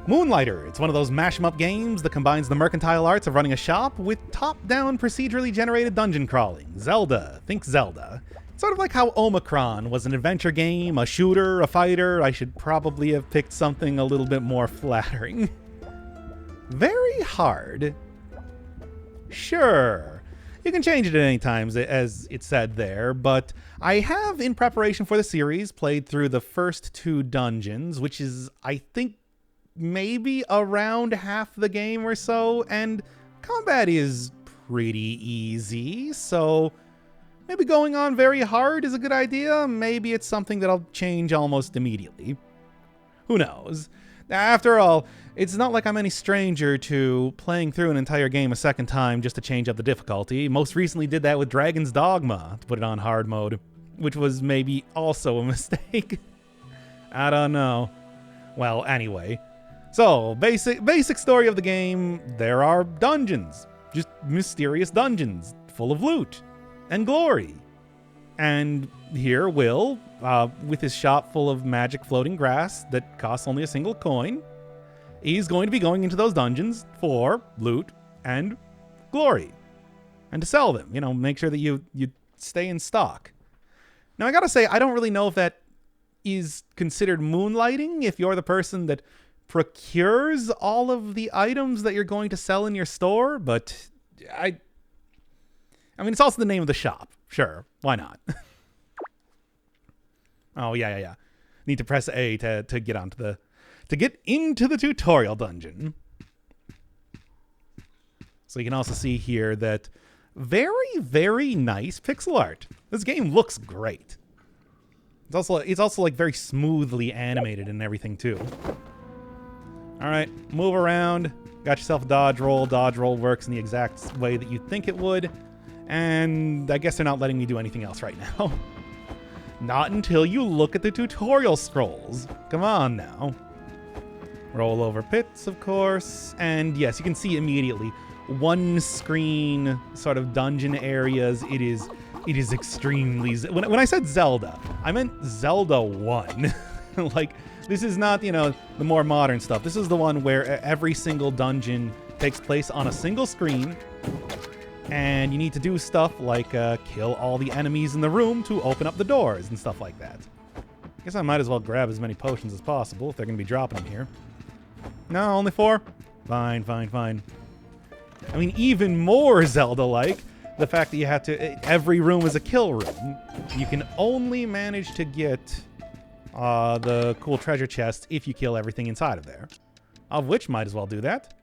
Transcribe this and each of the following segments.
Moonlighter. It's one of those mash-em-up games that combines the mercantile arts of running a shop with top-down procedurally generated dungeon crawling. Zelda. Think Zelda. It's sort of like how Omicron was an adventure game, a shooter, a fighter. I should probably have picked something a little bit more flattering. Very hard. Sure. You can change it at any time, as it said there, but I have, in preparation for the series, played through the first 2 dungeons, which is, I think, maybe around half the game or so, and combat is pretty easy, so maybe going on very hard is a good idea. Maybe it's something that I'll change almost immediately. Who knows? After all, it's not like I'm any stranger to playing through an entire game a second time just to change up the difficulty. Most recently did that with Dragon's Dogma, to put it on hard mode, which was maybe also a mistake. I don't know. Well, anyway. So, basic story of the game, there are dungeons. Just mysterious dungeons, full of loot and glory. And here Will, with his shop full of magic floating grass that costs only a single coin, he's going to be going into those dungeons for loot and glory. And to sell them, make sure that you stay in stock. Now, I gotta say, I don't really know if that is considered moonlighting, if you're the person that procures all of the items that you're going to sell in your store, but I mean, it's also the name of the shop. Sure, why not? Oh, yeah. Need to press A to get into the tutorial dungeon. So you can also see here that very, very nice pixel art. This game looks great. It's also like very smoothly animated and everything too. All right, move around. Got yourself a dodge roll. Dodge roll works in the exact way that you think it would. And I guess they're not letting me do anything else right now. Not until you look at the tutorial scrolls. Come on now. Roll over pits, of course. And yes, you can see immediately one screen sort of dungeon areas. It is extremely... When I said Zelda, I meant Zelda 1. Like, this is not, the more modern stuff. This is the one where every single dungeon takes place on a single screen, and you need to do stuff like kill all the enemies in the room to open up the doors and stuff like that. I guess I might as well grab as many potions as possible if they're going to be dropping them here. No, only 4? Fine. I mean, even more Zelda-like, the fact that you have to... Every room is a kill room. You can only manage to get the cool treasure chest if you kill everything inside of there. Of which, might as well do that.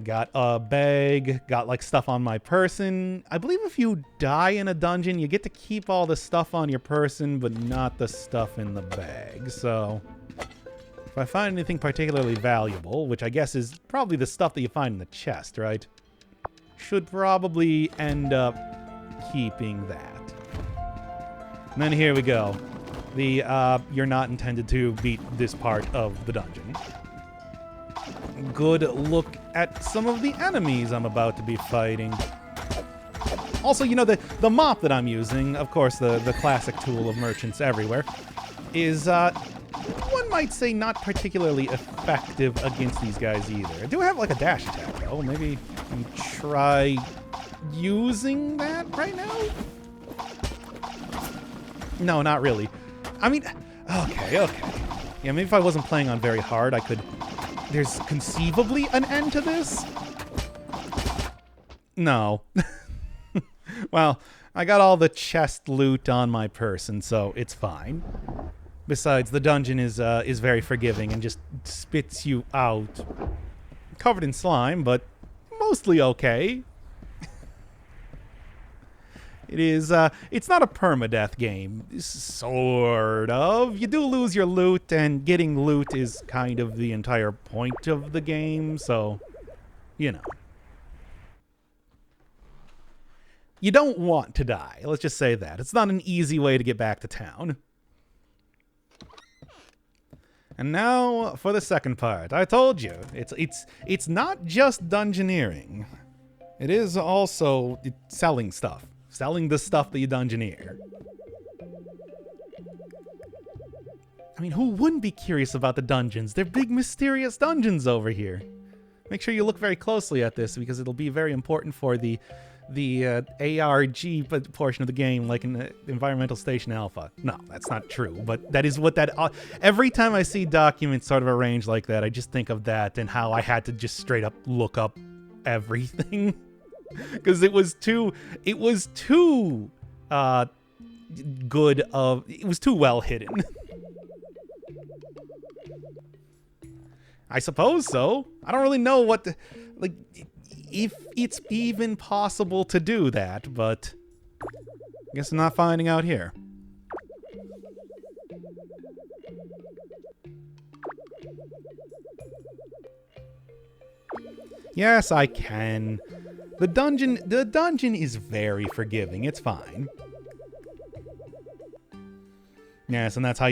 Got a bag, got like stuff on my person. I believe if you die in a dungeon, you get to keep all the stuff on your person, but not the stuff in the bag. So if I find anything particularly valuable, which I guess is probably the stuff that you find in the chest, right? Should probably end up keeping that. And then here we go. You're not intended to beat this part of the dungeon. Good look at some of the enemies I'm about to be fighting. Also, the mop that I'm using, of course, the classic tool of merchants everywhere, is, one might say, not particularly effective against these guys either. I do have, like, a dash attack, though. Maybe I can try using that right now? No, not really. I mean, okay. Yeah, maybe if I wasn't playing on very hard, I could... There's conceivably an end to this? No. Well, I got all the chest loot on my person, so it's fine. Besides, the dungeon is very forgiving and just spits you out. Covered in slime, but mostly okay. It's not a permadeath game, sort of. You do lose your loot, and getting loot is kind of the entire point of the game, so, You don't want to die, let's just say that. It's not an easy way to get back to town. And now for the second part. I told you, it's not just dungeoneering. It is also selling stuff. Selling the stuff that you dungeoneer. I mean, who wouldn't be curious about the dungeons? They're big, mysterious dungeons over here. Make sure you look very closely at this because it'll be very important for the ARG portion of the game, like in the Environmental Station Alpha. No, that's not true, but that is what that... every time I see documents sort of arranged like that, I just think of that and how I had to just straight up look up everything. Because it was too good of... It was too well hidden. I suppose so. I don't really know what the... Like... If it's even possible to do that, but I guess I'm not finding out here. Yes, I can. The dungeon is very forgiving. It's fine. Yes, and that's how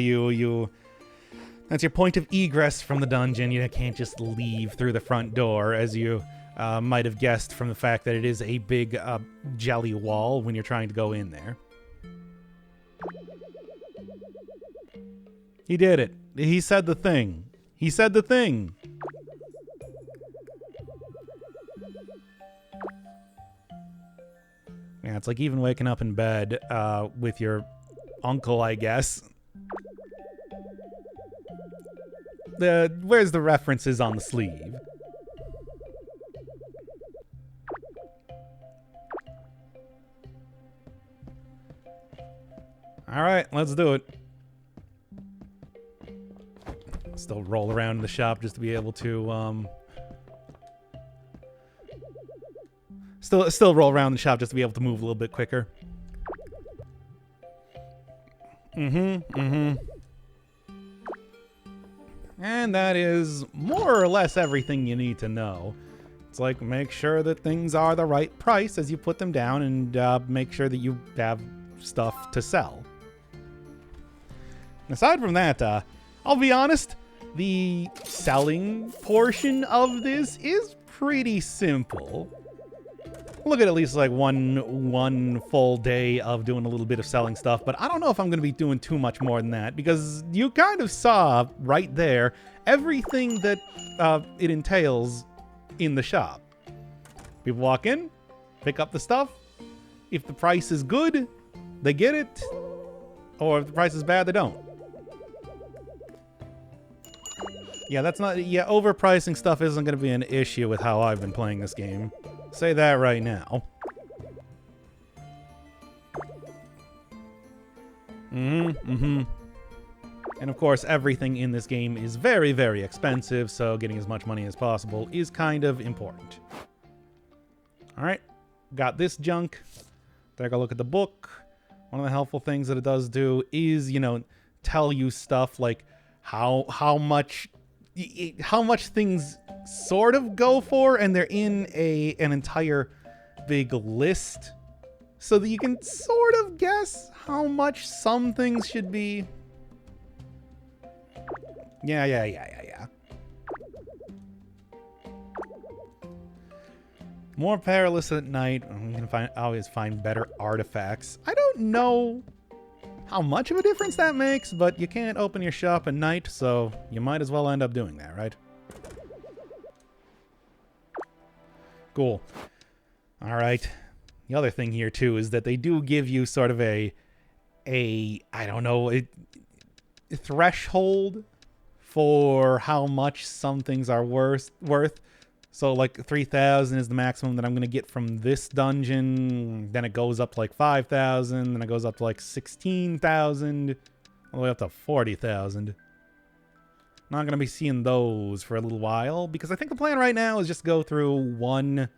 that's your point of egress from the dungeon. You can't just leave through the front door, as you might have guessed from the fact that it is a big jelly wall when you're trying to go in there. He did it. He said the thing. He said the thing. Yeah, it's like even waking up in bed with your uncle, I guess. Where's the references on the sleeve? All right, let's do it. Still roll around in the shop just to be able to still roll around in the shop just to be able to move a little bit quicker. And that is more or less everything you need to know. It's like, make sure that things are the right price as you put them down, and make sure that you have stuff to sell. Aside from that, I'll be honest, the selling portion of this is pretty simple. Look at least like one full day of doing a little bit of selling stuff, but I don't know if I'm going to be doing too much more than that, because you kind of saw right there everything that it entails in the shop. People walk in, pick up the stuff. If the price is good, they get it, or if the price is bad, they don't. Yeah, overpricing stuff isn't going to be an issue with how I've been playing this game. Say that right now. And of course, everything in this game is very, very expensive, so getting as much money as possible is kind of important. Alright, got this junk. Take a look at the book. One of the helpful things that it does do is, you know, tell you stuff like how much things sort of go for, and they're in an entire big list, so that you can sort of guess how much some things should be. Yeah. More perilous at night. I'm gonna always find better artifacts. I don't know how much of a difference that makes, but you can't open your shop at night, so you might as well end up doing that, right? Cool. All right. The other thing here too is that they do give you sort of a I don't know, a threshold for how much some things are worth. So like 3,000 is the maximum that I'm going to get from this dungeon. Then it goes up to like 5,000. Then it goes up to like 16,000. All the way up to 40,000. Not going to be seeing those for a little while, because I think the plan right now is just go through one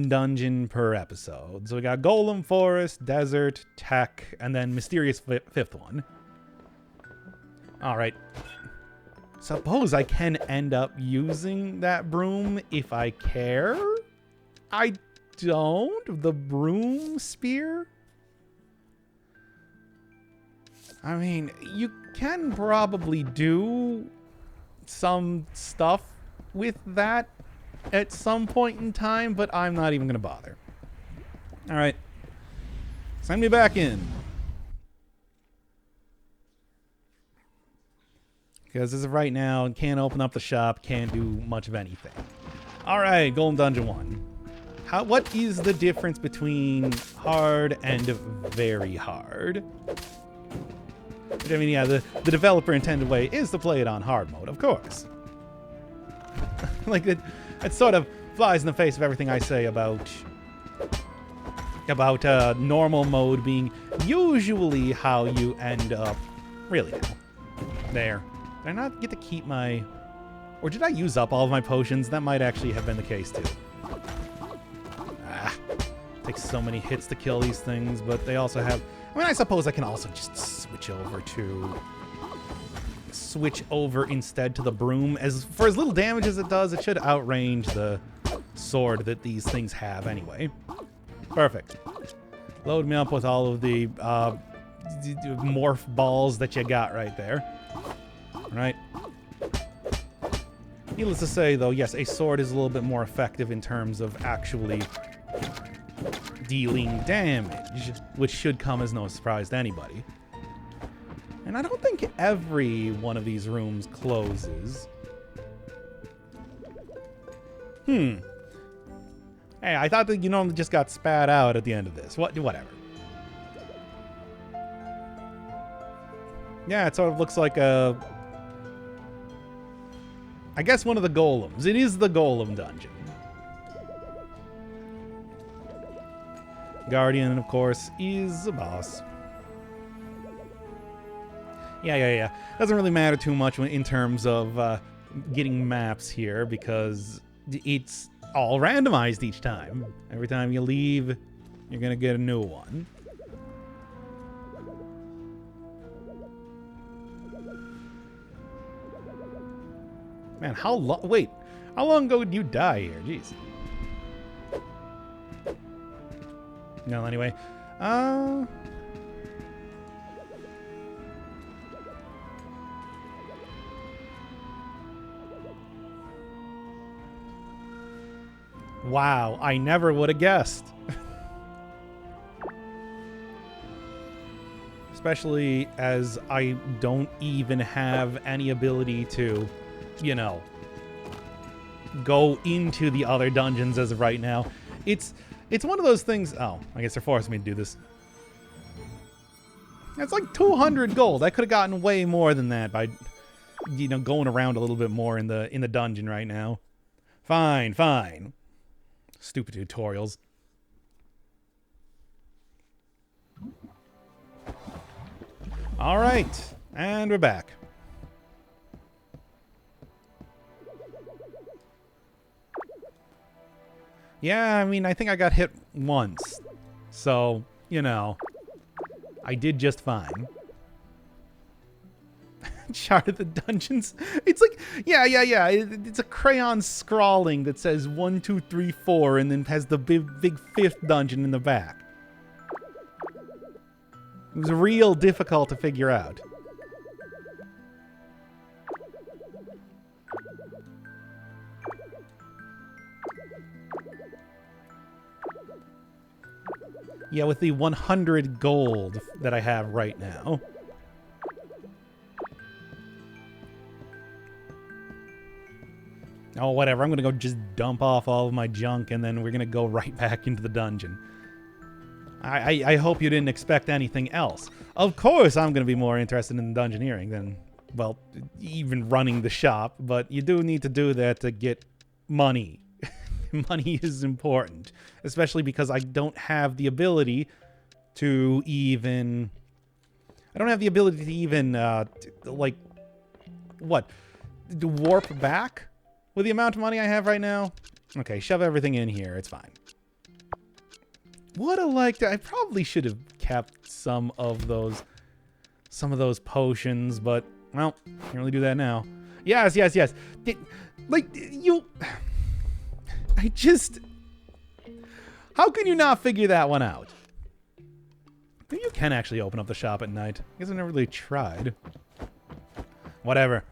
dungeon per episode. So we got Golem, Forest, Desert, Tech, and then Mysterious fifth one. All right. Suppose I can end up using that broom if I care. I don't. The broom spear? I mean, you can probably do some stuff with that at some point in time, but I'm not even going to bother. All right. Send me back in. Because as of right now, can't open up the shop, can't do much of anything. Alright, Golem Dungeon 1. What is the difference between hard and very hard? I mean, yeah, the developer intended way is to play it on hard mode, of course. Like, it sort of flies in the face of everything I say about normal mode being usually how you end up. Really now. There. Did I not get to keep my... Or did I use up all of my potions? That might actually have been the case, too. Takes so many hits to kill these things, but they also have... I mean, I suppose I can also just switch over instead to the broom. For as little damage as it does, it should outrange the sword that these things have anyway. Perfect. Load me up with all of the morph balls that you got right there. All right. Needless to say, though, yes, a sword is a little bit more effective in terms of actually dealing damage, which should come as no surprise to anybody. And I don't think every one of these rooms closes. Hey, I thought that you normally just got spat out at the end of this. Whatever. Yeah, it sort of looks like a... I guess one of the golems. It is the Golem dungeon. Guardian, of course, is a boss. Yeah. Doesn't really matter too much in terms of getting maps here because it's all randomized each time. Every time you leave, you're going to get a new one. Man, how long ago did you die here? Jeez. No, anyway. Wow, I never would have guessed. Especially as I don't even have any ability to, you know, go into the other dungeons as of right now. It's one of those things... Oh, I guess they're forcing me to do this. It's like 200 gold. I could have gotten way more than that by, you know, going around a little bit more in the dungeon right now. Fine. Stupid tutorials. All right, and we're back. Yeah, I mean, I think I got hit once. So, you know, I did just fine. Chart of the dungeons. It's like, yeah. It's a crayon scrawling that says 1, 2, 3, 4, and then has the big fifth dungeon in the back. It was real difficult to figure out. Yeah, with the 100 gold that I have right now. Oh, whatever. I'm going to go just dump off all of my junk, and then we're going to go right back into the dungeon. I hope you didn't expect anything else. Of course I'm going to be more interested in dungeoneering than, well, even running the shop, but you do need to do that to get money. Money is important, especially because I don't have the ability to even... like, what? To warp back with the amount of money I have right now? Okay, shove everything in here. It's fine. Would have liked to... I probably should have kept some of those potions, but, well, can't really do that now. Yes. I just... How can you not figure that one out? Maybe you can actually open up the shop at night. I guess I never really tried. Whatever.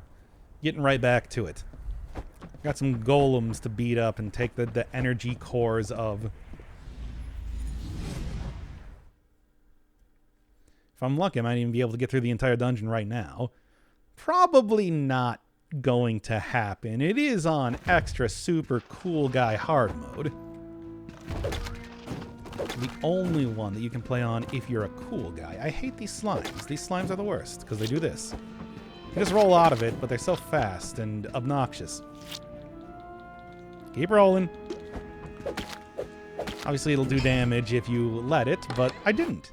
Getting right back to it. Got some golems to beat up and take the energy cores of. If I'm lucky, I might even be able to get through the entire dungeon right now. probably not going to happen. It is on extra super cool guy hard mode. The only one that you can play on if you're a cool guy. I hate these slimes. These slimes are the worst because they do this. You just roll out of it, but they're so fast and obnoxious. Keep rolling. Obviously, it'll do damage if you let it, but I didn't.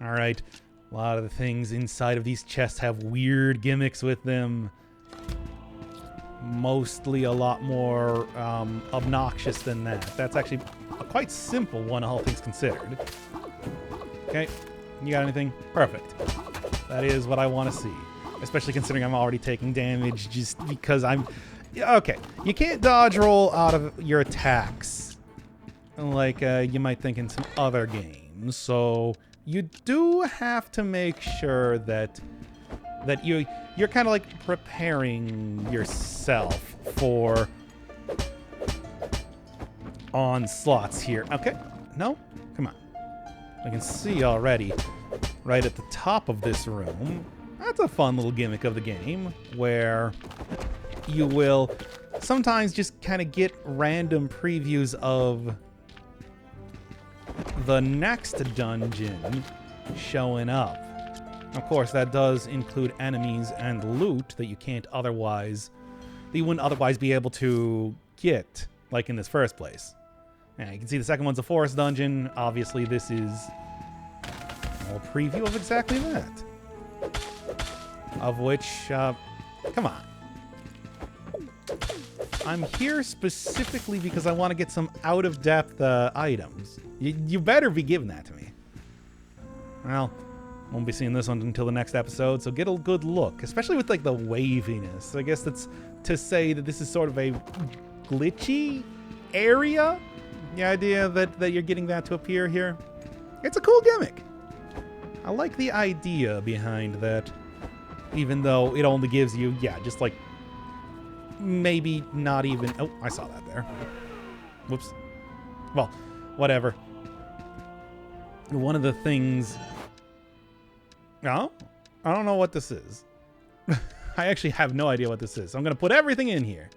Alright. A lot of the things inside of these chests have weird gimmicks with them. Mostly a lot more obnoxious than that. That's actually a quite simple one, all things considered. Okay. You got anything? Perfect. That is what I want to see. Especially considering I'm already taking damage just because I'm... Okay. You can't dodge roll out of your attacks like you might think in some other games. So you do have to make sure that you're kind of like preparing yourself for onslaughts here. Okay. No? Come on. I can see already right at the top of this room. That's a fun little gimmick of the game where you will sometimes just kind of get random previews of the next dungeon showing up. Of course, that does include enemies and loot that you wouldn't otherwise be able to get, like in this first place. And you can see the second one's a forest dungeon. Obviously, this is a preview of exactly that. Of which, come on. I'm here specifically because I want to get some out-of-depth items. You better be giving that to me. Well, won't be seeing this one until the next episode, so get a good look, especially with like the waviness. I guess that's to say that this is sort of a glitchy area. The idea that you're getting that to appear here. It's a cool gimmick. I like the idea behind that, even though it only gives you, yeah, just like maybe not even... Oh, I saw that there. Whoops. Well, whatever. One of the things... No, I don't know what this is. I actually have no idea what this is. So I'm going to put everything in here.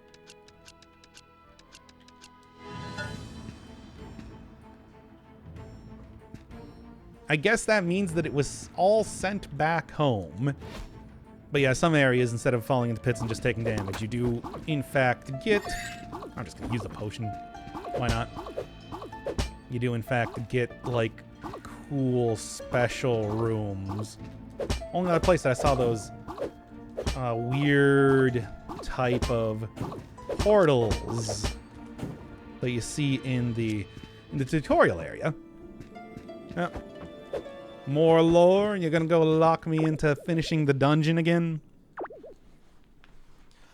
I guess that means that it was all sent back home. But yeah, some areas, instead of falling into pits and just taking damage, you do, in fact, get... I'm just going to use the potion. Why not? You do, in fact, get, like, cool special rooms. Only other place that I saw those weird type of portals that you see in the tutorial area. Yeah. More lore, and you're gonna go lock me into finishing the dungeon again?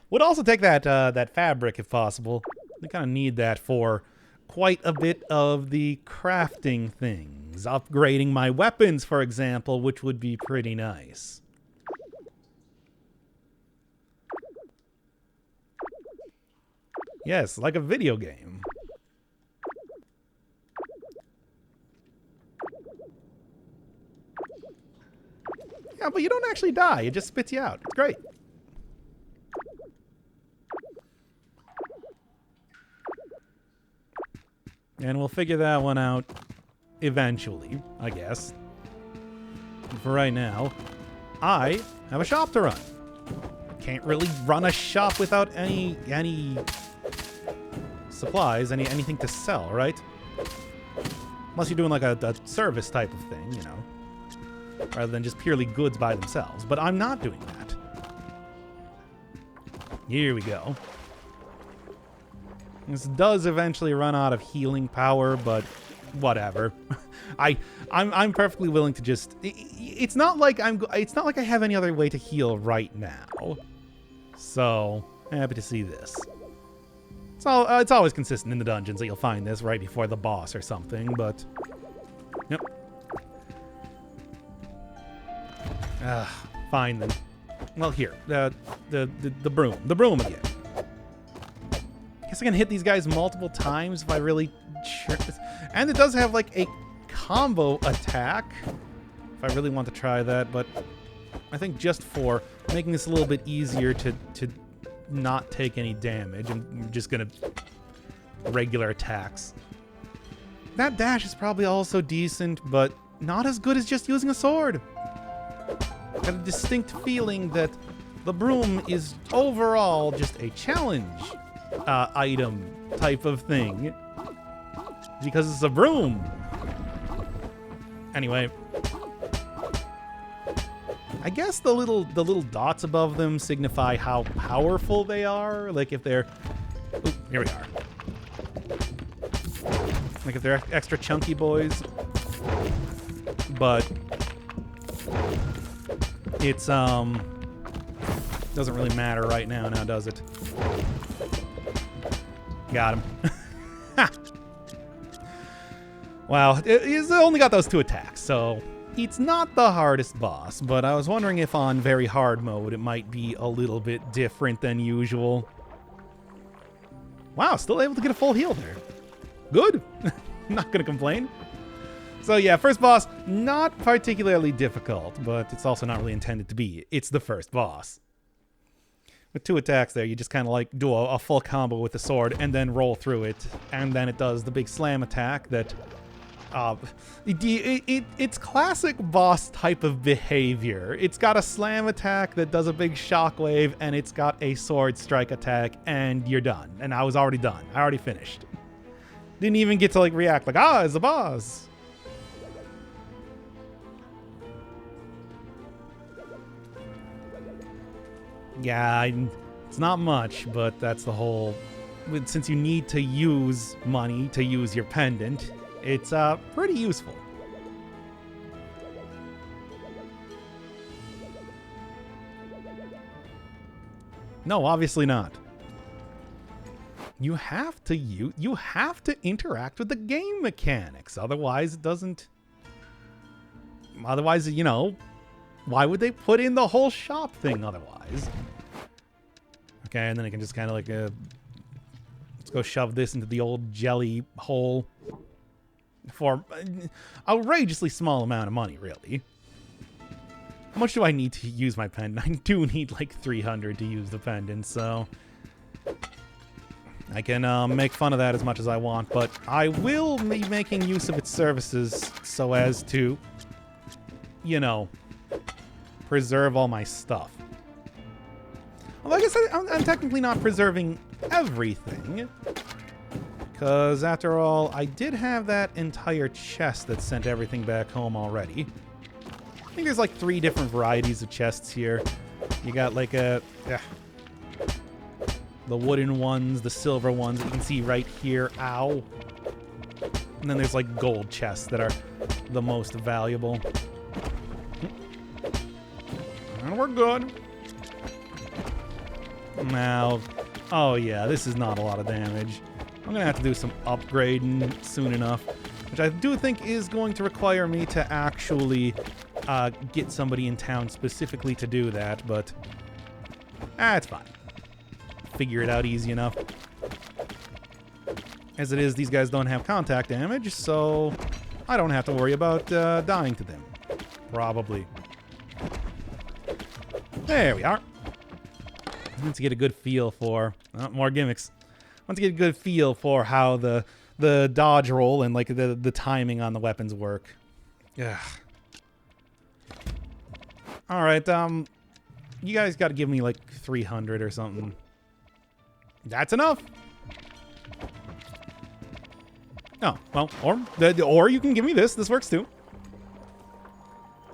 Would also take that fabric if possible. We kind of need that for quite a bit of the crafting things. Upgrading my weapons, for example, which would be pretty nice. Yes, like a video game. Yeah, but you don't actually die. It just spits you out. It's great. And we'll figure that one out eventually, I guess. For right now, I have a shop to run. Can't really run a shop without any supplies, anything to sell, right? Unless you're doing like a service type of thing, you know. Rather than just purely goods by themselves. But I'm not doing that. Here we go. This does eventually run out of healing power, but whatever. I'm perfectly willing to just... It's not like I have any other way to heal right now. So, happy to see this. So, it's always consistent in the dungeons that you'll find this right before the boss or something, but... Yep. Fine then. Well, here, the broom. The broom again. Guess I can hit these guys multiple times if I really... And it does have, like, a combo attack. If I really want to try that, but I think just for making this a little bit easier to not take any damage, I'm just gonna regular attacks. That dash is probably also decent, but not as good as just using a sword. Got a distinct feeling that the broom is overall just a challenge item type of thing. Because it's a broom. Anyway. I guess the little dots above them signify how powerful they are. Like if they're... Ooh, here we are. Like if they're extra chunky boys. But it's doesn't really matter right now, does it? Got him. Wow, he's only got those 2 attacks, so it's not the hardest boss, but I was wondering if on very hard mode it might be a little bit different than usual. Wow, still able to get a full heal there. Good. Not gonna complain. So yeah, first boss, not particularly difficult, but it's also not really intended to be. It's the first boss. With 2 attacks there, you just kind of like do a full combo with the sword and then roll through it. And then it does the big slam attack that... it's classic boss type of behavior. It's got a slam attack that does a big shockwave, and it's got a sword strike attack, and you're done. And I was already done. I already finished. Didn't even get to like react like, it's a boss. Yeah, it's not much, but that's the whole... Since you need to use money to use your pendant, it's pretty useful. No, obviously not. You have to interact with the game mechanics, otherwise it doesn't... Otherwise, you know, why would they put in the whole shop thing otherwise? Okay, and then I can just kind of like let's go shove this into the old jelly hole for an outrageously small amount of money, really. How much do I need to use my pendant? I do need like 300 to use the pendant, so I can make fun of that as much as I want, but I will be making use of its services so as to, you know, preserve all my stuff. Well, I guess I'm technically not preserving everything, because after all, I did have that entire chest that sent everything back home already. I think there's like 3 different varieties of chests here. You got like the wooden ones, the silver ones that you can see right here. Ow. And then there's like gold chests that are the most valuable. And we're good. Now, oh yeah, this is not a lot of damage. I'm gonna have to do some upgrading soon enough, which I do think is going to require me to actually get somebody in town specifically to do that, but it's fine. Figure it out easy enough. As it is, these guys don't have contact damage, so I don't have to worry about dying to them. Probably. There we are. Once you get a good feel for more gimmicks. Once you get a good feel for how the dodge roll and like the timing on the weapons work. Ugh. All right, you guys got to give me like 300 or something. That's enough. Oh, well, or you can give me this. This works too.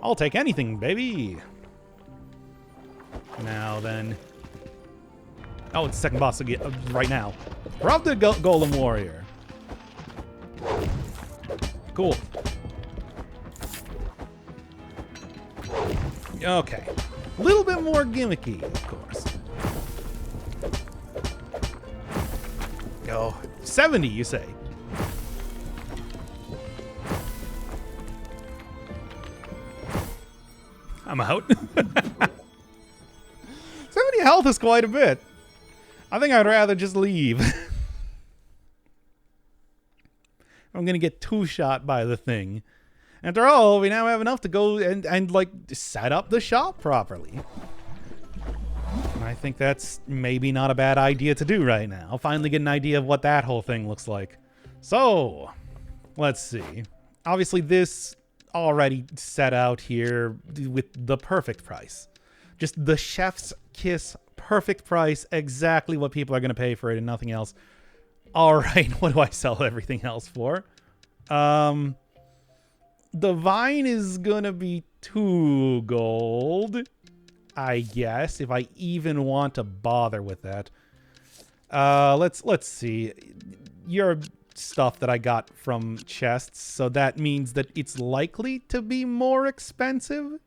I'll take anything, baby. Now then. Oh, it's the second boss again, right now. We're off to Golem Warrior. Cool. Okay. A little bit more gimmicky, of course. Oh, 70, you say? I'm out. 70 health is quite a bit. I think I'd rather just leave. I'm going to get 2-shot by the thing. After all, we now have enough to go and like set up the shop properly. And I think that's maybe not a bad idea to do right now. I'll finally get an idea of what that whole thing looks like. So, let's see. Obviously, this already set out here with the perfect price. Just the chef's kiss, perfect price, exactly what people are going to pay for it and nothing else. All right, what do I sell everything else for? The vine is going to be 2 gold, I guess, if I even want to bother with that. Let's see. Your stuff that I got from chests, so that means that it's likely to be more expensive.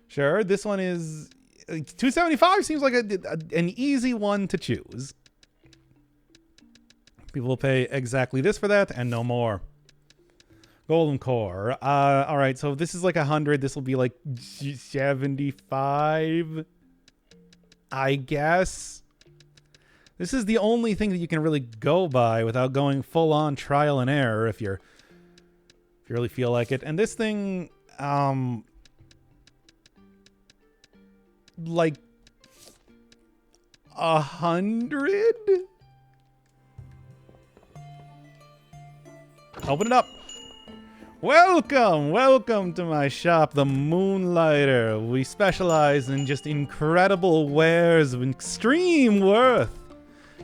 Sure, this one is 275. Seems like an easy one to choose. People will pay exactly this for that and no more. Golem core. All right, so this is like 100. This will be like 75, I guess. This is the only thing that you can really go by without going full on trial and error if you really feel like it. And this thing, like 100. Open it up. Welcome to my shop, the Moonlighter. We specialize in just incredible wares of extreme worth.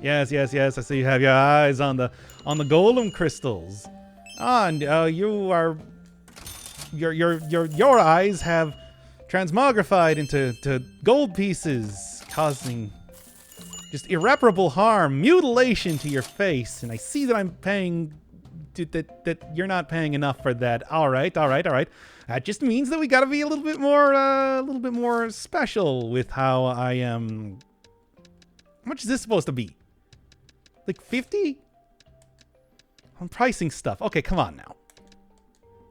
Yes. I see you have your eyes on the golem crystals. And your eyes have transmogrified into gold pieces, causing just irreparable harm, mutilation to your face. And I see that I'm paying. That you're not paying enough for that. All right. That just means that we gotta be a little bit more special with how I am. How much is this supposed to be? Like 50? I'm pricing stuff. Okay, come on now.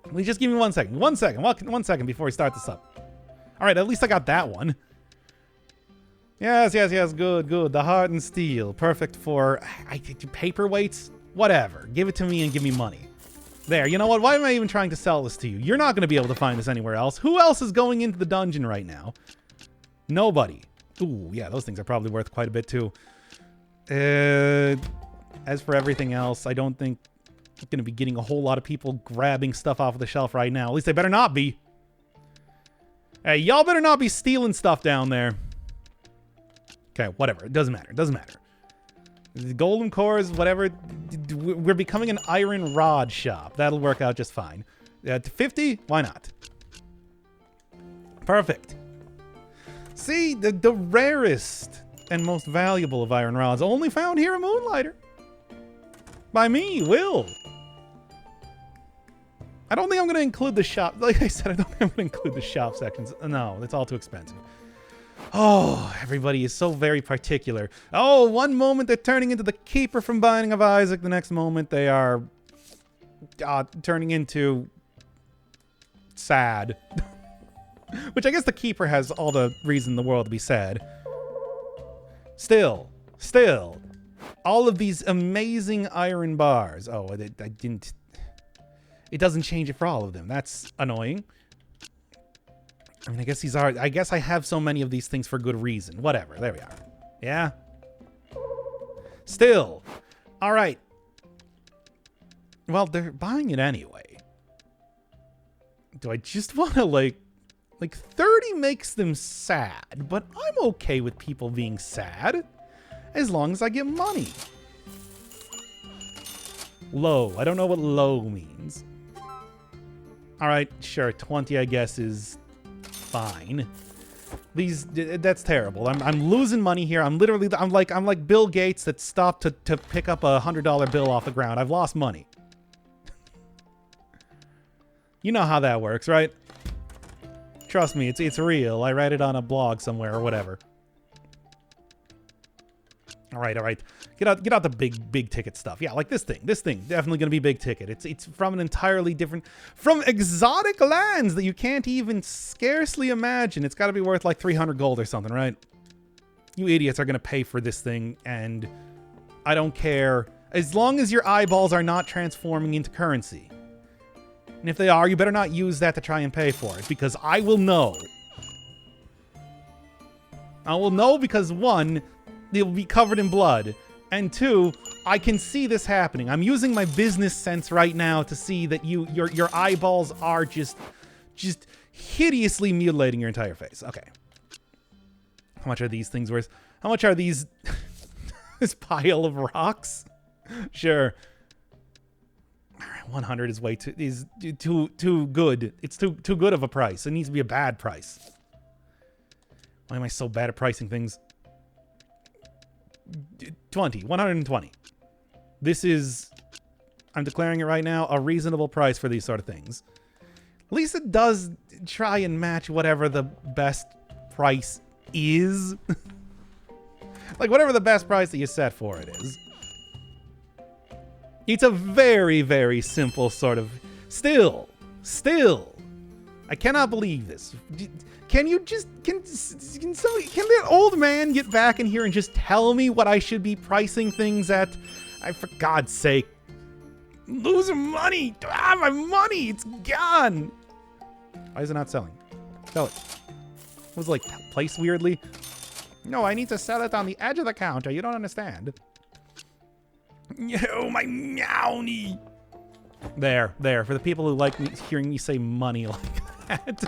Please just give me 1 second. 1 second. 1 second before we start this up. All right, at least I got that one. Yes. Good. The hardened steel, perfect for paperweights. Whatever. Give it to me and give me money. There, you know what? Why am I even trying to sell this to you? You're not going to be able to find this anywhere else. Who else is going into the dungeon right now? Nobody. Ooh, yeah, those things are probably worth quite a bit too. As for everything else, I don't think I'm going to be getting a whole lot of people grabbing stuff off of the shelf right now. At least they better not be. Hey, y'all better not be stealing stuff down there. Okay, whatever. It doesn't matter. The golem cores, whatever. We're becoming an iron rod shop. That'll work out just fine. To 50? Why not? Perfect. See, the rarest and most valuable of iron rods only found here at Moonlighter. By me, Will. I don't think I'm going to include the shop. Like I said, I don't think I'm going to include the shop sections. No, it's all too expensive. Oh, everybody is so very particular. Oh, one moment they're turning into the Keeper from Binding of Isaac. The next moment they are turning into sad. Which I guess the Keeper has all the reason in the world to be sad. Still, all of these amazing iron bars. Oh, I didn't. It doesn't change it for all of them. That's annoying. I mean, I guess these are. I guess I have so many of these things for good reason. Whatever. There we are. Yeah. Still. All right. Well, they're buying it anyway. Do I just want to like 30 makes them sad, but I'm okay with people being sad as long as I get money. Low. I don't know what low means. All right, sure. 20, I guess, is fine. That's terrible. I'm losing money here. I'm like Bill Gates that stopped to pick up a $100 bill off the ground. I've lost money. You know how that works, right? Trust me, it's real. I read it on a blog somewhere or whatever. All right. Get out the big ticket stuff. Yeah, like this thing definitely gonna be big ticket. It's from an entirely different, from exotic lands that you can't even scarcely imagine. It's got to be worth like 300 gold or something, right? You idiots are gonna pay for this thing, and I don't care as long as your eyeballs are not transforming into currency. And if they are, you better not use that to try and pay for it, because I will know. I will know because, one, it will be covered in blood, and two, I can see this happening. I'm using my business sense right now to see that your eyeballs are just hideously mutilating your entire face. Okay. How much are these things worth? How much are these... this pile of rocks? Sure. All right, 100 is way too good. It's too good of a price. It needs to be a bad price. Why am I so bad at pricing things? 120. This is, I'm declaring it right now, a reasonable price for these sort of things. At least it does try and match whatever the best price is. Like, whatever the best price that you set for it is. It's a very, very simple sort of... Still, I cannot believe this. Can you just... Can that old man get back in here and just tell me what I should be pricing things at? For God's sake. I'm losing money. Ah, my money. It's gone. Why is it not selling? Sell it. Was it, like, placed weirdly? No, I need to sell it on the edge of the counter. You don't understand. Oh, my meowny. There. For the people who like hearing me say money like that.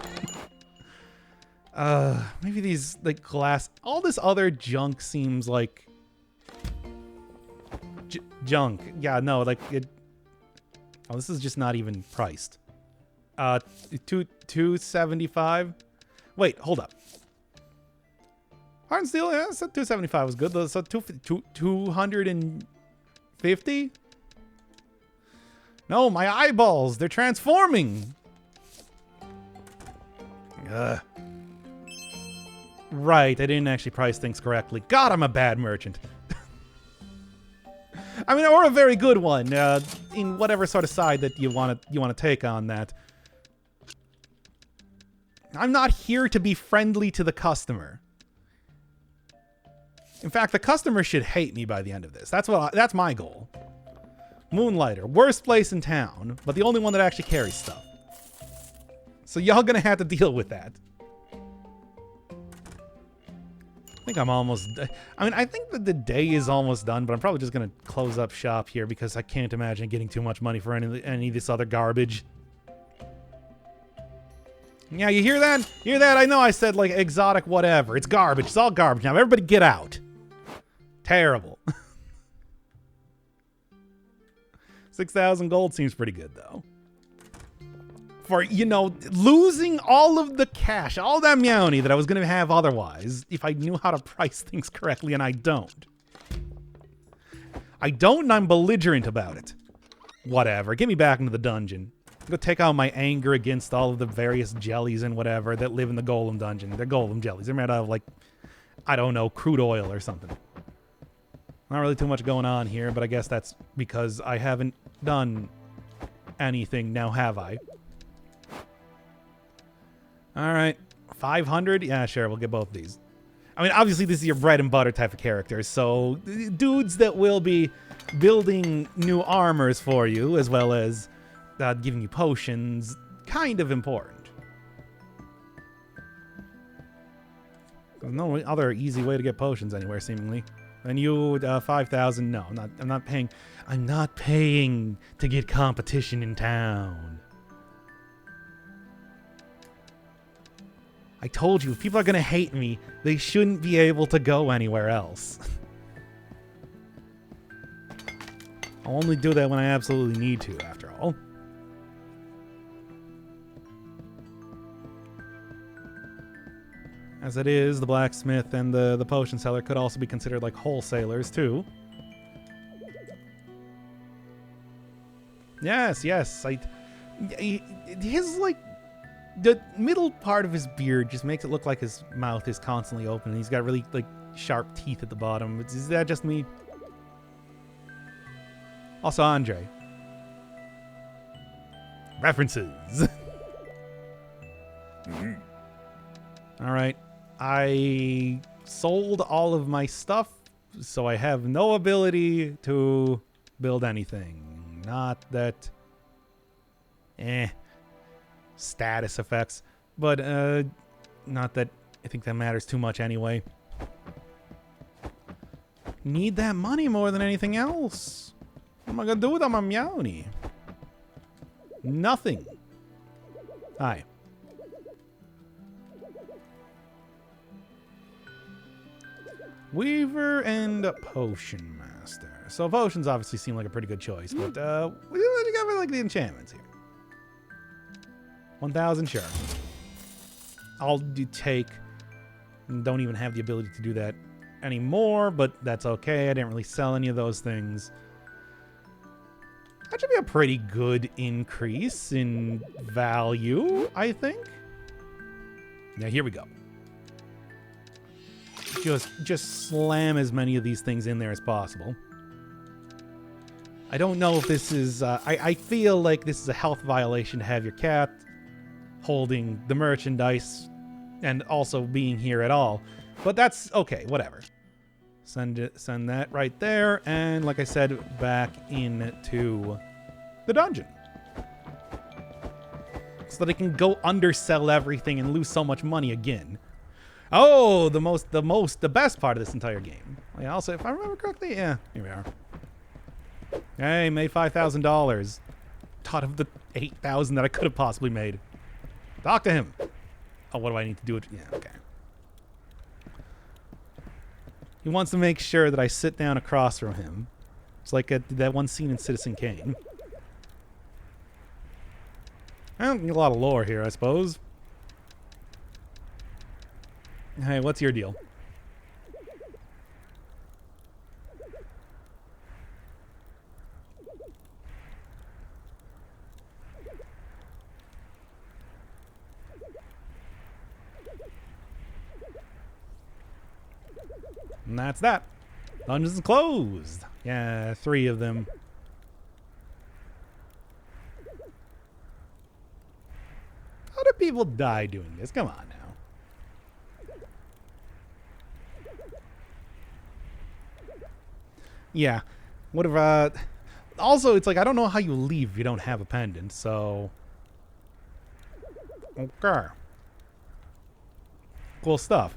Maybe these, like, glass... All this other junk seems like... junk. Yeah, no, like, it... Oh, this is just not even priced. 275? Wait, hold up. Heart and Steel, yeah, so 275 was good. So 250? No, my eyeballs, they're transforming. Right, I didn't actually price things correctly. God, I'm a bad merchant. I mean, or a very good one, in whatever sort of side that you want to take on that. I'm not here to be friendly to the customer. In fact, the customer should hate me by the end of this. That's my goal. Moonlighter, worst place in town, but the only one that actually carries stuff. So y'all gonna have to deal with that. I think I'm almost... I mean, I think that the day is almost done, but I'm probably just gonna close up shop here because I can't imagine getting too much money for any of this other garbage. Yeah, you hear that? You hear that? I know I said, like, exotic whatever. It's garbage. It's all garbage now. Everybody get out. Terrible. 6,000 gold seems pretty good, though. For, you know, losing all of the cash, all that meowny that I was going to have otherwise, if I knew how to price things correctly, and I don't. I don't, and I'm belligerent about it. Whatever. Get me back into the dungeon. Go take out my anger against all of the various jellies and whatever that live in the Golem dungeon. They're Golem jellies. They're made out of, like, I don't know, crude oil or something. Not really too much going on here, but I guess that's because I haven't done anything now, have I? All right. 500? Yeah, sure. We'll get both of these. I mean, obviously, this is your bread and butter type of character, so dudes that will be building new armors for you, as well as giving you potions, kind of important. There's no other easy way to get potions anywhere, seemingly. And you, 5,000, no, I'm not paying. I'm not paying to get competition in town. I told you, if people are gonna hate me, they shouldn't be able to go anywhere else. I'll only do that when I absolutely need to, after all. As it is, the blacksmith and the potion seller could also be considered like wholesalers, too. Yes. His, like, the middle part of his beard just makes it look like his mouth is constantly open, and he's got really, like, sharp teeth at the bottom. Is that just me? Also, Andre. References. All right. I sold all of my stuff, so I have no ability to build anything. Not that... status effects. But, not that I think that matters too much anyway. Need that money more than anything else. What am I gonna do with all my meowny? Nothing. Hi. Weaver and Potion Master. So potions obviously seem like a pretty good choice, but we got like the enchantments here. 1,000, sure. I'll take. Don't even have the ability to do that anymore, but that's okay. I didn't really sell any of those things. That should be a pretty good increase in value, I think. Now here we go. Just slam as many of these things in there as possible. I don't know if this is... I feel like this is a health violation to have your cat holding the merchandise and also being here at all. But that's okay, whatever. Send that right there. And like I said, back into the dungeon. So that I can go undersell everything and lose so much money again. Oh, the best part of this entire game. I also, if I remember correctly, yeah, here we are. Hey, made $5,000. Out of the 8,000 that I could have possibly made. Talk to him. Oh, what do I need to do? Yeah, okay. He wants to make sure that I sit down across from him. It's like that one scene in Citizen Kane. I don't get a lot of lore here, I suppose. Hey, what's your deal? And that's that. Dungeon's closed. Yeah, 3 of them. How do people die doing this? Come on now. Yeah. What if, also, it's like, I don't know how you leave if you don't have a pendant, so... Okay. Cool stuff.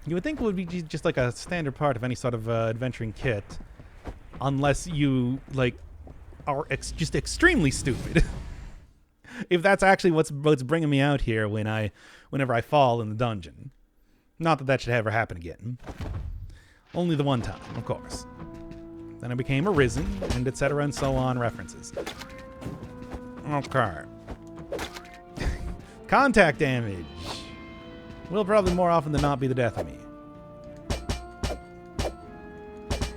You would think it would be just like a standard part of any sort of adventuring kit. Unless you, like, are just extremely stupid. If that's actually what's bringing me out here whenever I fall in the dungeon. Not that that should ever happen again. Only the one time, of course. Then I became arisen, and etc. and so on references. Okay. Contact damage. Will probably more often than not be the death of me.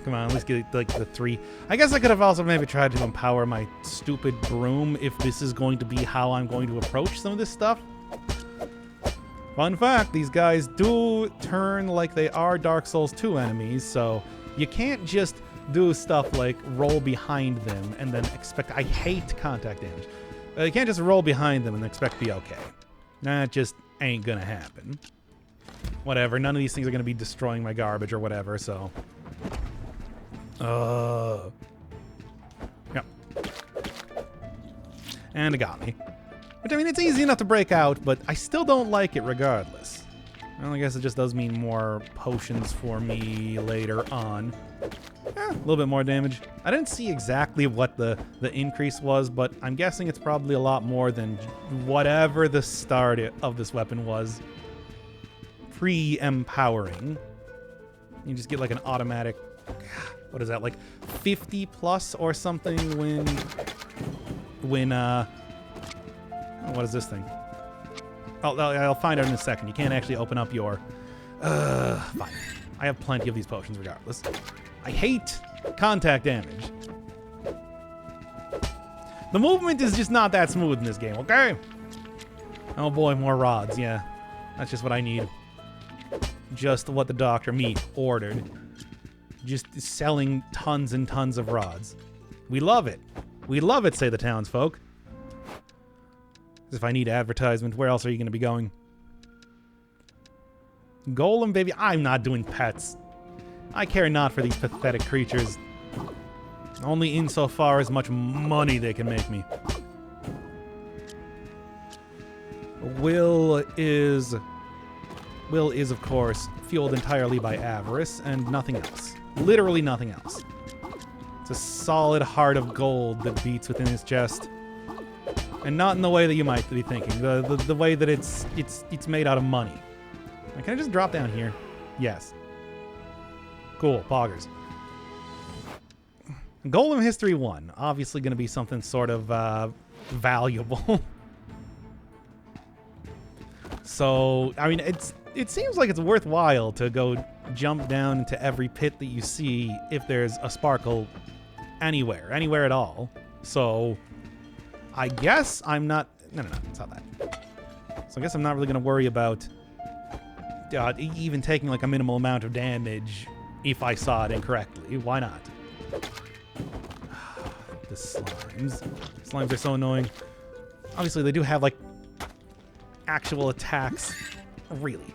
Come on, let's get like the 3. I guess I could have also maybe tried to empower my stupid broom if this is going to be how I'm going to approach some of this stuff. Fun fact, these guys do turn like they are Dark Souls 2 enemies, so you can't just do stuff like roll behind them and then expect... I hate contact damage. You can't just roll behind them and expect to be okay. That just ain't gonna happen. Whatever, none of these things are gonna be destroying my garbage or whatever, so... Yep. And it got me. Which, I mean, it's easy enough to break out, but I still don't like it regardless. Well, I guess it just does mean more potions for me later on. A little bit more damage. I didn't see exactly what the increase was, but I'm guessing it's probably a lot more than whatever the start of this weapon was. Pre-empowering. You just get like an automatic... What is that, like 50 plus or something when what is this thing? I'll find out in a second. You can't actually open up your... Fine. I have plenty of these potions regardless. I hate contact damage. The movement is just not that smooth in this game, okay? Oh boy, more rods, yeah. That's just what I need. Just what the doctor, me, ordered. Just selling tons and tons of rods. We love it. We love it, say the townsfolk. If I need advertisement, where else are you going to be going? Golem, baby. I'm not doing pets. I care not for these pathetic creatures. Only insofar as much money they can make me. Will is, of course, fueled entirely by avarice and nothing else. Literally nothing else. It's a solid heart of gold that beats within his chest. And not in the way that you might be thinking. The way that it's made out of money. Can I just drop down here? Yes. Cool. Poggers. Golem History 1. Obviously going to be something sort of valuable. So, I mean, it seems like it's worthwhile to go jump down into every pit that you see if there's a sparkle anywhere at all. So, I guess I'm not... No, it's not that. So I guess I'm not really going to worry about even taking like a minimal amount of damage if I saw it incorrectly. Why not? The slimes. Slimes are so annoying. Obviously, they do have like actual attacks. Really.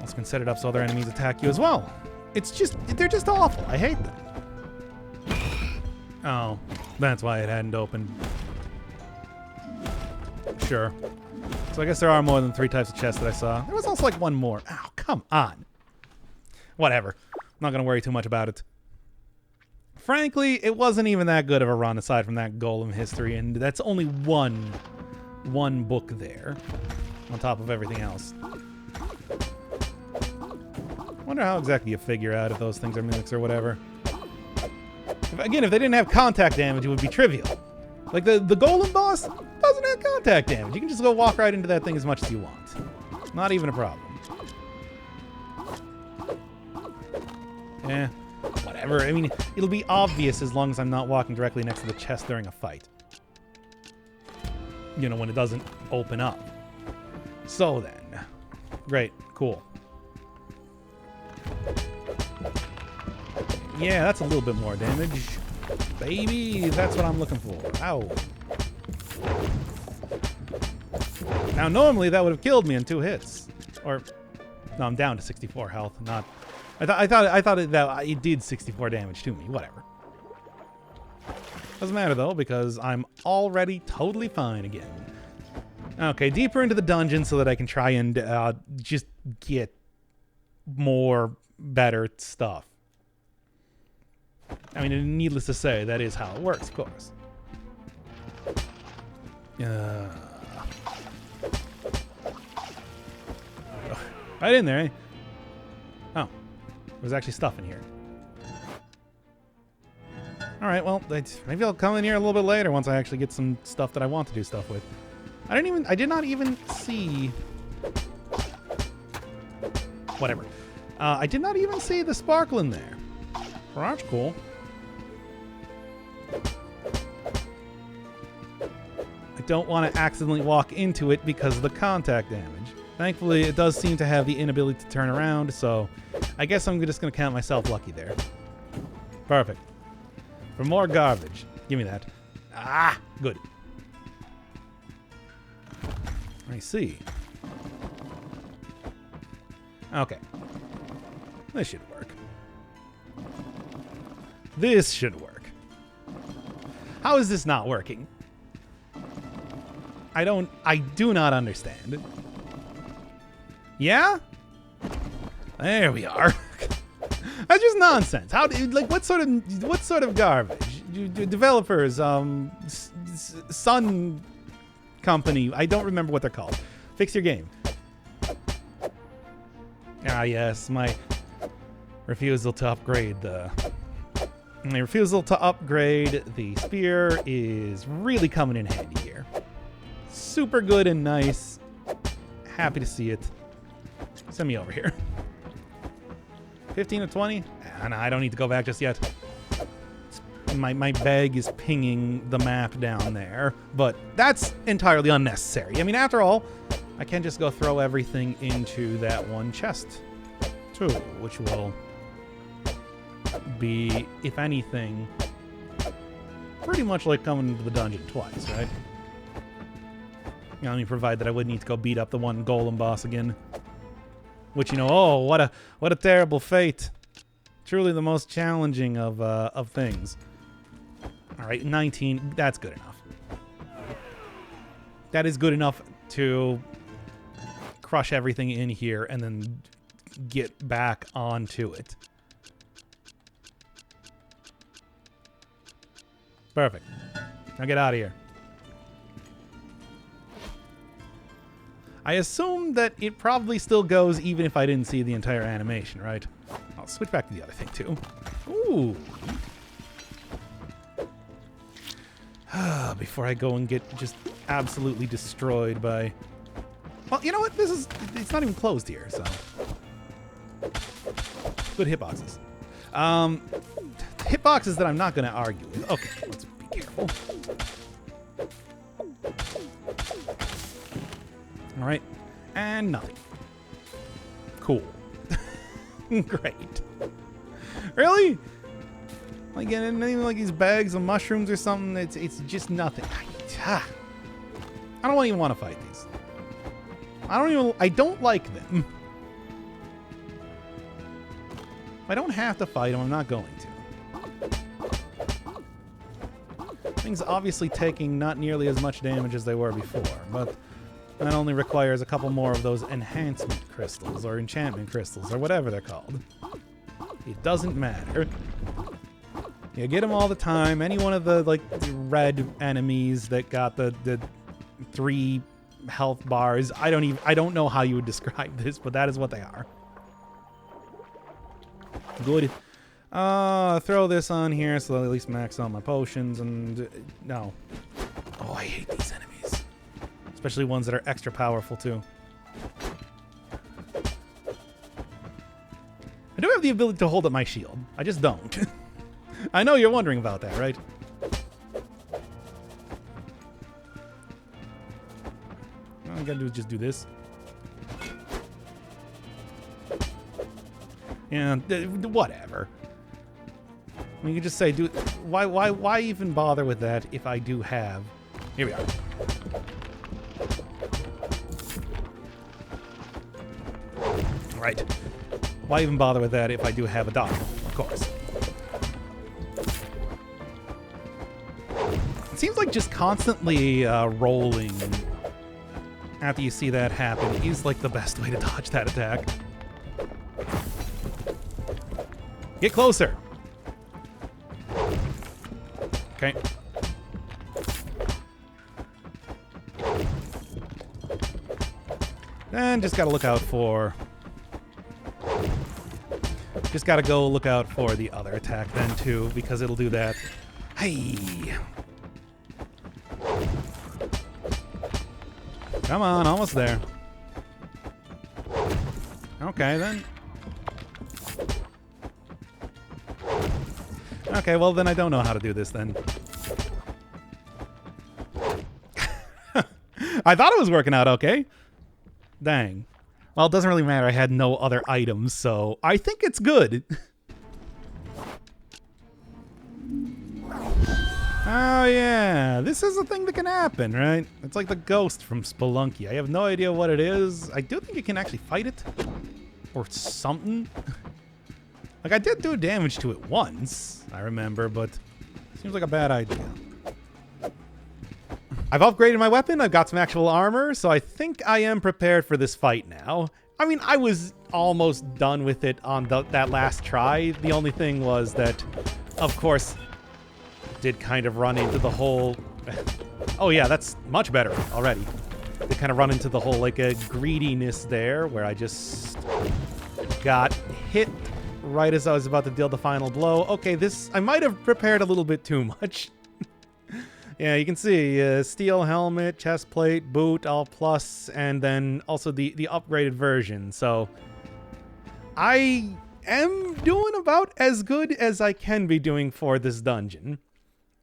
Also can set it up so other enemies attack you as well. They're just awful. I hate them. Oh, that's why it hadn't opened. Sure. So I guess there are more than 3 types of chests that I saw. There was also like one more. Ow, come on. Whatever. I'm not going to worry too much about it. Frankly, it wasn't even that good of a run aside from that Golem history, and that's only one book there on top of everything else. Wonder how exactly you figure out if those things are mimics or whatever. Again, if they didn't have contact damage, it would be trivial. Like, the Golem boss doesn't have contact damage. You can just go walk right into that thing as much as you want. Not even a problem. Eh, whatever. I mean, it'll be obvious as long as I'm not walking directly next to the chest during a fight. You know, when it doesn't open up. So then. Great. Cool. Yeah, that's a little bit more damage. Baby, that's what I'm looking for. Ow. Now, normally that would have killed me in 2 hits. Or, no, I'm down to 64 health. Not. I thought it did 64 damage to me. Whatever. Doesn't matter though, because I'm already totally fine again. Okay, deeper into the dungeon so that I can try and just get more better stuff. I mean, needless to say, that is how it works, of course. Right in there, eh? Oh. There's actually stuff in here. Alright, well, maybe I'll come in here a little bit later once I actually get some stuff that I want to do stuff with. I did not even see... Whatever. I did not even see the sparkle in there. Well, that's cool. I don't want to accidentally walk into it because of the contact damage. Thankfully, it does seem to have the inability to turn around, so I guess I'm just going to count myself lucky there. Perfect. For more garbage. Give me that. Ah, good. I see. Okay. This should work. This should work. How is this not working? I do not understand. Yeah? There we are. That's just nonsense. How do like what sort of garbage? Developers, Sun Company. I don't remember what they're called. Fix your game. Ah, yes, my refusal to upgrade the spear is really coming in handy here. Super good and nice. Happy to see it. Send me over here. 15 to 20? No, I don't need to go back just yet. My bag is pinging the map down there, but that's entirely unnecessary. I mean, after all, I can just go throw everything into that one chest, too, which will be, if anything, pretty much like coming into the dungeon twice, right? You know, I mean, provide that I would need to go beat up the one Golem boss again. Which, you know, oh, what a terrible fate. Truly the most challenging of things. All right, 19, that's good enough. That is good enough to crush everything in here and then get back onto it. Perfect. Now get out of here. I assume that it probably still goes even if I didn't see the entire animation, right? I'll switch back to the other thing, too. Ooh. Before I go and get just absolutely destroyed by... Well, you know what? It's not even closed here, so... Good hitboxes. Hitboxes that I'm not going to argue with. Okay, let's be careful. All right, and nothing. Cool. Great. Really? Like anything like these bags of mushrooms or something? It's just nothing. I don't even want to fight these. I don't like them. If I don't have to fight them, I'm not going to. Things obviously taking not nearly as much damage as they were before, but that only requires a couple more of those enhancement crystals or enchantment crystals or whatever they're called. It doesn't matter. You get them all the time. Any one of the red enemies that got the 3 health bars. I don't know how you would describe this, but that is what they are. Good. Throw this on here so I'll at least max out my potions and no. Oh, I hate these enemies. Especially ones that are extra powerful too. I do have the ability to hold up my shield. I just don't. I know you're wondering about that, right? All I gotta do is just do this. Yeah, whatever. I mean, you can just say, "Do why even bother with that if I do have?" Here we are. Right. Why even bother with that if I do have a dog? Of course. It seems like just constantly rolling after you see that happen is like the best way to dodge that attack. Get closer. Okay. And just gotta look out for... Just gotta go look out for the other attack then too, because it'll do that. Hey! Come on, almost there. Okay, then. Okay, well then I don't know how to do this then. I thought it was working out okay. Dang. Well, it doesn't really matter. I had no other items, so I think it's good. Oh, yeah. This is a thing that can happen, right? It's like the ghost from Spelunky. I have no idea what it is. I do think you can actually fight it. Or something. Like, I did do damage to it once, I remember, but it seems like a bad idea. I've upgraded my weapon. I've got some actual armor, so I think I am prepared for this fight now. I mean, I was almost done with it on that last try. The only thing was that, of course, did kind of run into the whole... Oh, yeah, that's much better already. Did kind of run into the whole, like, greediness there, where I just got hit right as I was about to deal the final blow. Okay, this... I might have prepared a little bit too much. Yeah, you can see steel helmet, chest plate, boot, all plus, and then also the upgraded version. So I am doing about as good as I can be doing for this dungeon.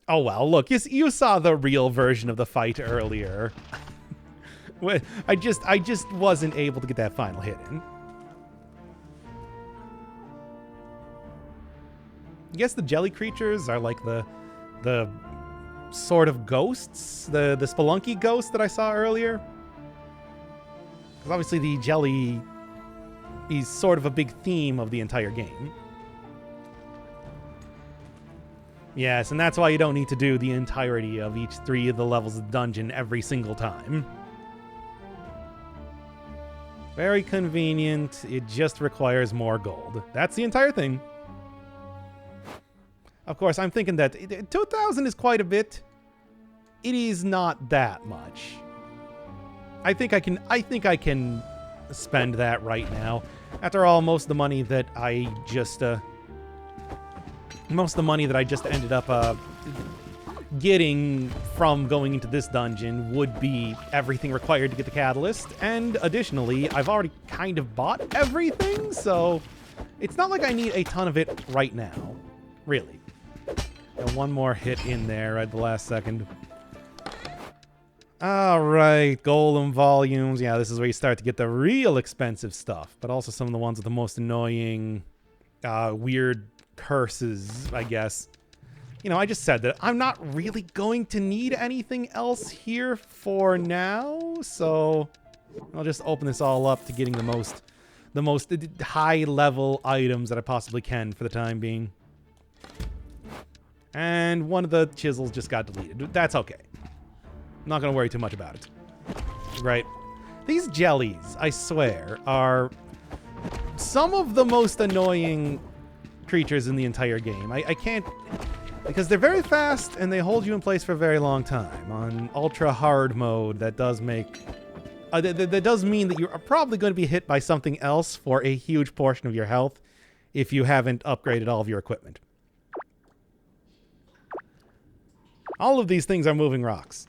Oh, well, look, you saw the real version of the fight earlier. I just wasn't able to get that final hit in. I guess the jelly creatures are like the sort of ghosts, the Spelunky ghost that I saw earlier. Because obviously the jelly is sort of a big theme of the entire game. Yes, and that's why you don't need to do the entirety of each 3 of the levels of the dungeon every single time. Very convenient. It just requires more gold. That's the entire thing. Of course, I'm thinking that 2,000 is quite a bit. It is not that much. I think I can spend that right now. After all, most of the money that I just ended up getting from going into this dungeon would be everything required to get the catalyst, and additionally, I've already kind of bought everything, so it's not like I need a ton of it right now, really. Got one more hit in there at the last second. Alright, Golem volumes. Yeah, this is where you start to get the real expensive stuff, but also some of the ones with the most annoying, weird curses, I guess. You know, I just said that I'm not really going to need anything else here for now, so I'll just open this all up to getting the most high-level items that I possibly can for the time being. And one of the chisels just got deleted. That's okay. I'm not going to worry too much about it. Right. These jellies, I swear, are some of the most annoying creatures in the entire game. I can't... Because they're very fast, and they hold you in place for a very long time. On ultra hard mode, that does make... that does mean that you're probably going to be hit by something else for a huge portion of your health if you haven't upgraded all of your equipment. All of these things are moving rocks.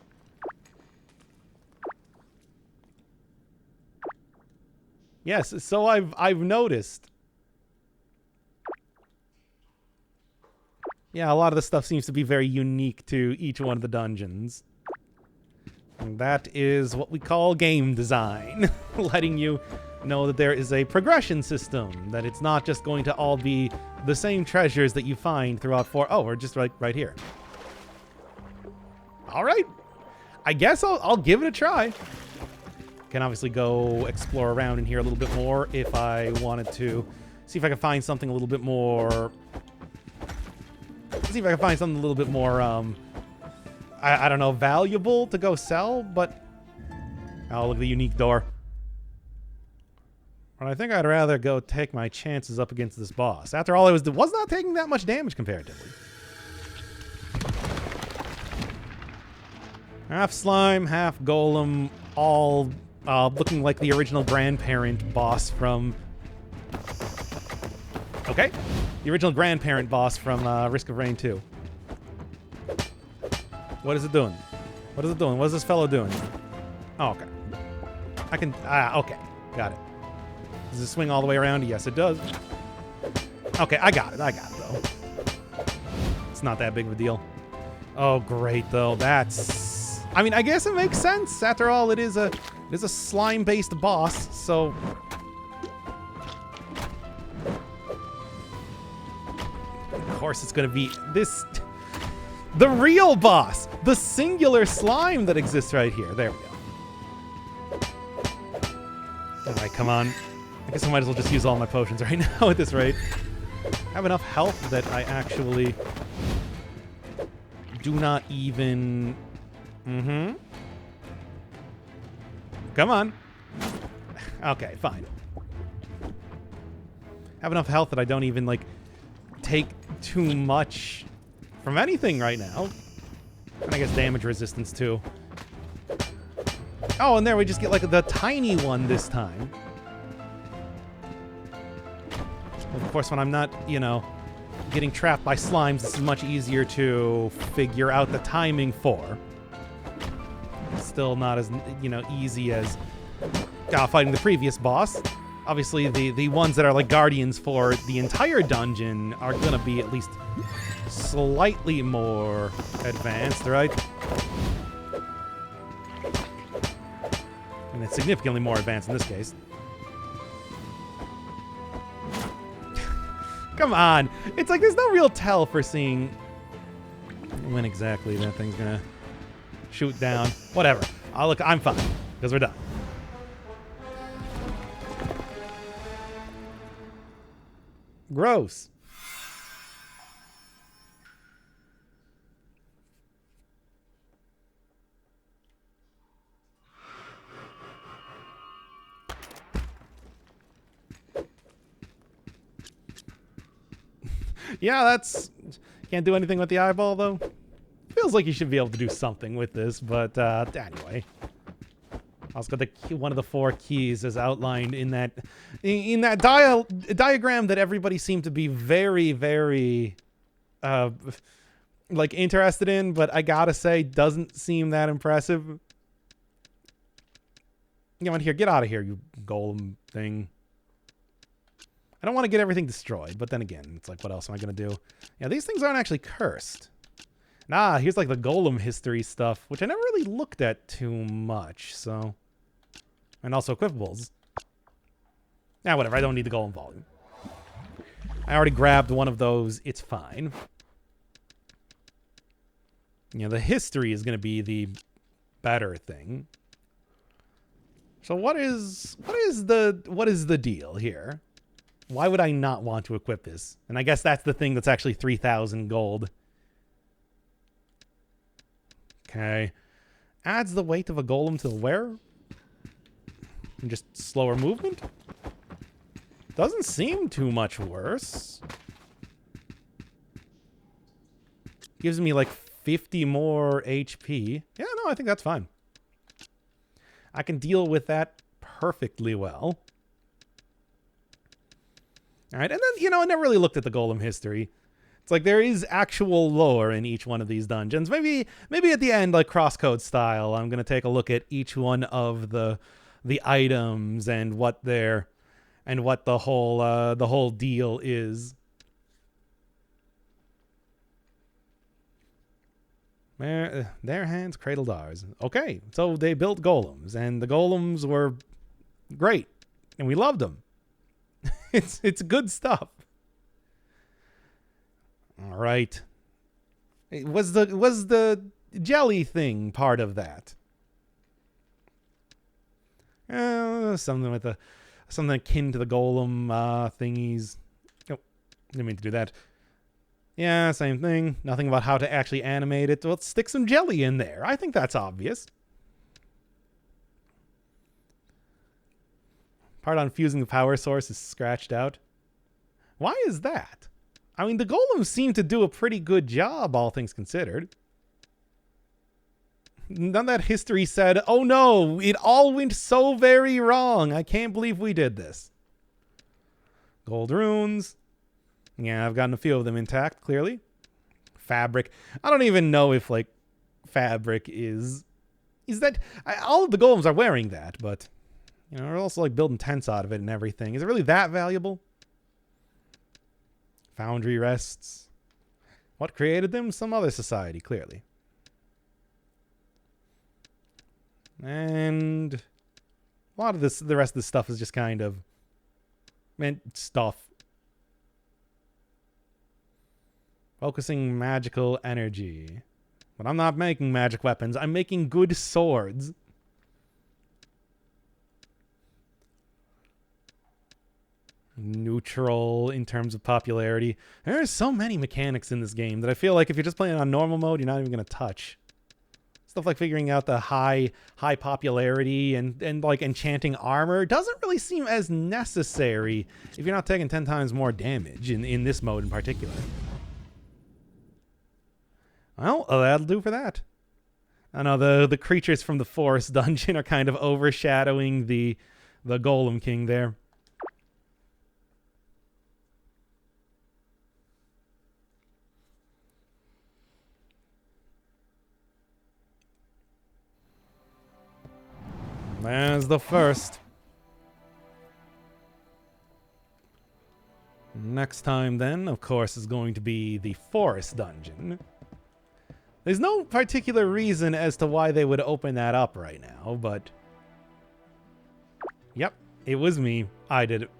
Yes, so I've noticed. Yeah, a lot of the stuff seems to be very unique to each one of the dungeons. And that is what we call game design. Letting you know that there is a progression system. That it's not just going to all be the same treasures that you find throughout Oh, we're just right here. All right. I guess I'll give it a try. Can obviously go explore around in here a little bit more if I wanted to. See if I can find something a little bit more... See if I can find something a little bit more, I don't know, valuable to go sell, but... Oh, look at the unique door. But I think I'd rather go take my chances up against this boss. After all, I was not taking that much damage comparatively. Half slime, half golem, all looking like the original grandparent boss from... Okay. The original grandparent boss from Risk of Rain 2. What is it doing? What is it doing? What is this fellow doing? Oh, okay. I can... okay. Got it. Does it swing all the way around? Yes, it does. Okay, I got it, though. It's not that big of a deal. Oh, great, though. That's... I mean, I guess it makes sense. After all, it is a slime-based boss, so... Of course it's going to be this... The real boss! The singular slime that exists right here. There we go. Alright, come on. I guess I might as well just use all my potions right now at this rate. I have enough health that I actually do not even... Mm-hmm. Come on. Okay, fine. I have enough health that I don't even, like, take too much from anything right now. And I guess damage resistance, too. Oh, and there we just get, like, the tiny one this time. Of course, when I'm not, you know, getting trapped by slimes, this is much easier to figure out the timing for. Still not as, you know, easy as fighting the previous boss. Obviously, the ones that are like guardians for the entire dungeon are going to be at least slightly more advanced, right? And it's significantly more advanced in this case. Come on! It's like there's no real tell for seeing when exactly that thing's going to shoot down. Whatever. Look, I'm fine, because we're done. Gross. Yeah, that's... Can't do anything with the eyeball, though. Feels like you should be able to do something with this, but anyway. Also got one of the 4 keys as outlined in that diagram that everybody seemed to be very, very like interested in, but I gotta say doesn't seem that impressive. Come on here, get out of here, you golem thing. I don't want to get everything destroyed, but then again, it's like, what else am I gonna do? Yeah, these things aren't actually cursed. Nah, here's like the golem history stuff, which I never really looked at too much, so... And also equipables. Yeah, whatever, I don't need the golem volume. I already grabbed one of those, it's fine. You know, the history is going to be the better thing. So what is the deal here? Why would I not want to equip this? And I guess that's the thing that's actually 3,000 gold. Okay. Adds the weight of a golem to the wearer. And just slower movement? Doesn't seem too much worse. Gives me like 50 more HP. Yeah, no, I think that's fine. I can deal with that perfectly well. All right, and then, you know, I never really looked at the golem history. It's like there is actual lore in each one of these dungeons. Maybe at the end, like crosscode style, I'm going to take a look at each one of the items and what the whole deal is. Their hands cradled ours. Okay, so they built golems, and the golems were great, and we loved them. It's good stuff. All right. Was the jelly thing part of that? Something akin to the golem thingies. Oh, didn't mean to do that. Yeah, same thing. Nothing about how to actually animate it. Let's stick some jelly in there. I think that's obvious. Part on fusing the power source is scratched out. Why is that? I mean, the golems seem to do a pretty good job, all things considered. None of that history said, oh no, it all went so very wrong. I can't believe we did this. Gold runes. Yeah, I've gotten a few of them intact, clearly. Fabric. I don't even know if, like, fabric is that... all of the golems are wearing that, but, you know, we're also, like, building tents out of it and everything. Is it really that valuable? Foundry rests. What created them? Some other society, clearly. And a lot of this, the rest of this stuff is just kind of stuff. Focusing magical energy. But I'm not making magic weapons. I'm making good swords. Neutral in terms of popularity. There's so many mechanics in this game that I feel like if you're just playing on normal mode, you're not even going to touch. Stuff like figuring out the high popularity and like enchanting armor doesn't really seem as necessary if you're not taking 10 times more damage in this mode in particular. Well, that'll do for that. I know the creatures from the forest dungeon are kind of overshadowing the Golem King there. There's the first. Next time, then, of course, is going to be the forest dungeon. There's no particular reason as to why they would open that up right now, but... Yep, it was me. I did it.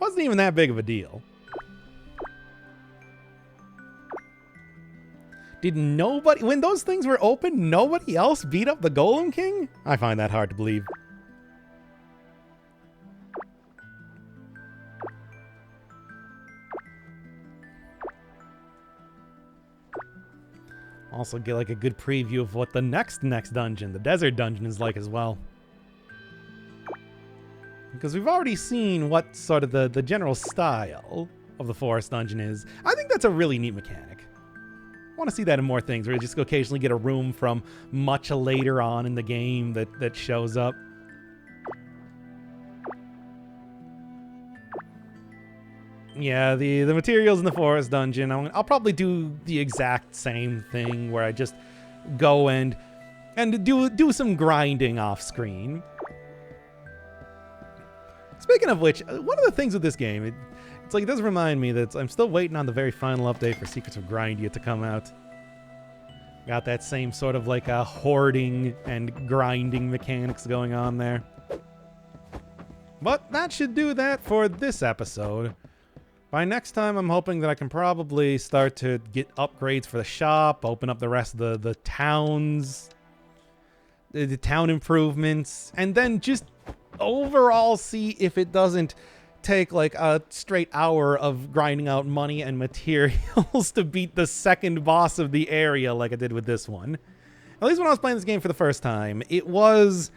Wasn't even that big of a deal. Did nobody... When those things were open, nobody else beat up the Golem King? I find that hard to believe. Also get like a good preview of what the next dungeon, the desert dungeon, is like as well. because we've already seen what sort of the general style of the forest dungeon is. I think that's a really neat mechanic. I want to see that in more things, where you just occasionally get a room from much later on in the game that shows up. Yeah, the materials in the forest dungeon, I'll probably do the exact same thing, where I just go and do some grinding off screen. Speaking of which, one of the things with this game, it's like, it does remind me that I'm still waiting on the very final update for Secrets of Grindia to come out. Got that same sort of like a hoarding and grinding mechanics going on there. But that should do that for this episode. By next time, I'm hoping that I can probably start to get upgrades for the shop, open up the rest of the towns, the town improvements, and then just overall see if it doesn't take like a straight hour of grinding out money and materials to beat the second boss of the area like I did with this one. At least when I was playing this game for the first time, it was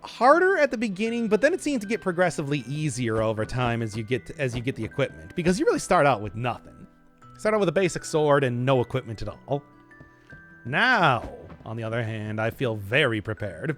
harder at the beginning, but then it seemed to get progressively easier over time as you get the equipment, because you really start out with nothing. Start out with a basic sword and no equipment at all. Now, on the other hand, I feel very prepared.